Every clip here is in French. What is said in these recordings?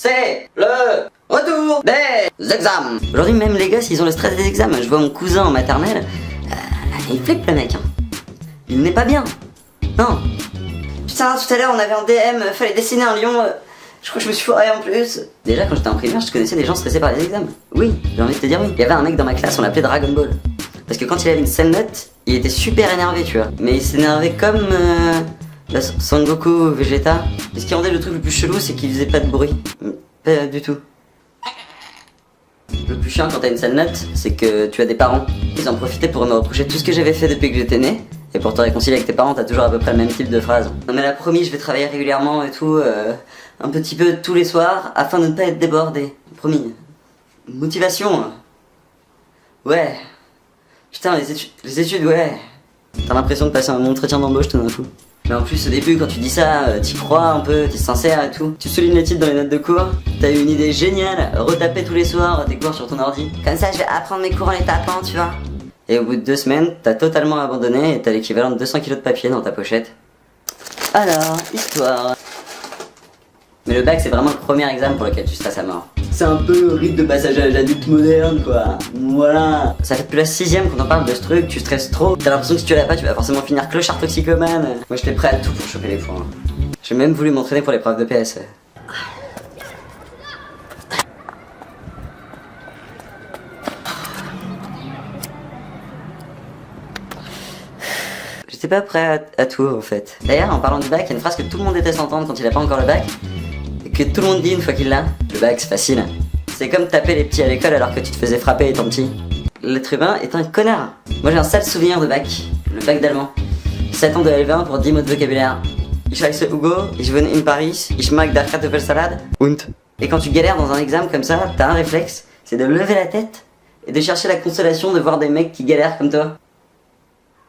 c'est le retour des examens. Aujourd'hui même les gosses ils ont le stress des examens. Je vois mon cousin en maternelle, il flippe le mec. Il n'est pas bien. Non. Putain, tout à l'heure on avait un DM, fallait dessiner un lion. Je crois que je me suis foiré en plus. Déjà quand j'étais en primaire je connaissais des gens stressés par les examens. Oui, j'ai envie de te dire oui. Il y avait un mec dans ma classe, on l'appelait Dragon Ball. Parce que quand il avait une sale note, il était super énervé tu vois. Mais il s'énervait comme Son Goku Vegeta. Et ce qui rendait le truc le plus chelou c'est qu'il faisait pas de bruit. Pas du tout. Le plus chiant quand t'as une sale note, c'est que tu as des parents. Ils en profitaient pour me reprocher tout ce que j'avais fait depuis que j'étais né. Et pour te réconcilier avec tes parents, t'as toujours à peu près le même type de phrase. Non mais là promis, je vais travailler régulièrement et tout, un petit peu tous les soirs, afin de ne pas être débordé. Promis. Motivation. Ouais. Putain, les études, ouais. T'as l'impression de passer un entretien d'embauche tout d'un coup. Mais en plus au début quand tu dis ça, t'y crois un peu, t'es sincère et tout. Tu soulignes les titres dans les notes de cours. T'as eu une idée géniale, retaper tous les soirs tes cours sur ton ordi. Comme ça je vais apprendre mes cours en les tapant, tu vois. Et au bout de 2 semaines, t'as totalement abandonné et t'as l'équivalent de 200 kilos de papier dans ta pochette. Alors, histoire. Mais le bac c'est vraiment le premier examen pour lequel tu stresses à mort. C'est un peu le rite de passage à l'âge adulte moderne quoi. Voilà. Ça fait depuis la 6ème qu'on en parle de ce truc, tu stresses trop. T'as l'impression que si tu l'as pas, tu vas forcément finir clochard toxicomane. Moi j'étais prêt à tout pour choper les points. J'ai même voulu m'entraîner pour l'épreuve de PS. J'étais pas prêt à tout en fait. D'ailleurs en parlant du bac, il y a une phrase que tout le monde déteste entendre quand il a pas encore le bac. Et que tout le monde dit une fois qu'il l'a. Le bac c'est facile. C'est comme taper les petits à l'école alors que tu te faisais frapper étant petit. L'être humain est un connard. Moi j'ai un sale souvenir de bac. Le bac d'allemand. 7 ans de LV1 pour 10 mots de vocabulaire. Ich heiße Hugo, ich wohne in Paris, ich mag der Kartoffelsalade und. Et quand tu galères dans un examen comme ça, t'as un réflexe, c'est de lever la tête et de chercher la consolation de voir des mecs qui galèrent comme toi.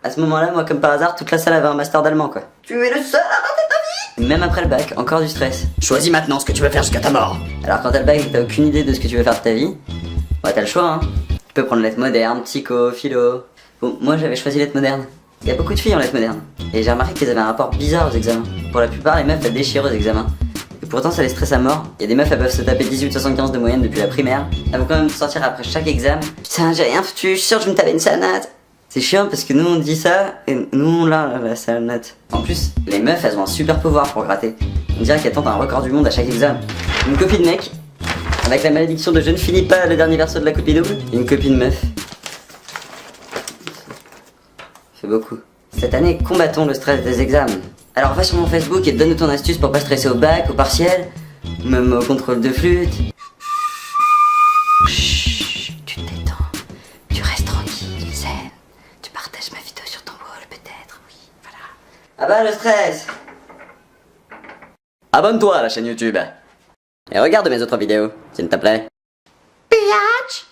À ce moment-là, moi comme par hasard, toute la salle avait un master d'allemand quoi. Tu es le seul à rater ta vie. Même après le bac, encore du stress. Choisis maintenant ce que tu veux faire jusqu'à ta mort. Alors quand t'as le bac et que t'as aucune idée de ce que tu veux faire de ta vie, bah t'as le choix hein. Tu peux prendre lettres modernes, psycho, philo. Bon, moi j'avais choisi lettres modernes. Il y a beaucoup de filles en lettres modernes. Et j'ai remarqué qu'elles avaient un rapport bizarre aux examens. Pour la plupart, les meufs elles déchirent aux examens. Et pourtant ça les stresse à mort. Il y a des meufs elles peuvent se taper 18,75 de moyenne depuis la primaire. Elles vont quand même sortir après chaque examen. Putain j'ai rien foutu, je suis sûr que je me tapais une sale note. C'est chiant parce que nous on dit ça et nous on l'a la sale note. En plus, les meufs elles ont un super pouvoir pour gratter. On dirait qu'elles tentent un record du monde à chaque examen. Une copie de mec, avec la malédiction de je ne finis pas le dernier verso de la copie double. Une copie de meuf. C'est beaucoup. Cette année, combattons le stress des examens. Alors va sur mon Facebook et donne-nous ton astuce pour pas stresser au bac, au partiel, ou même au contrôle de flûte. Chut, tu te détends. Tu restes tranquille, zen. Tu partages ma vidéo sur ton wall peut-être, oui, voilà. Ah bah le stress. Abonne-toi à la chaîne YouTube. Et regarde mes autres vidéos, s'il te plaît. Biatch.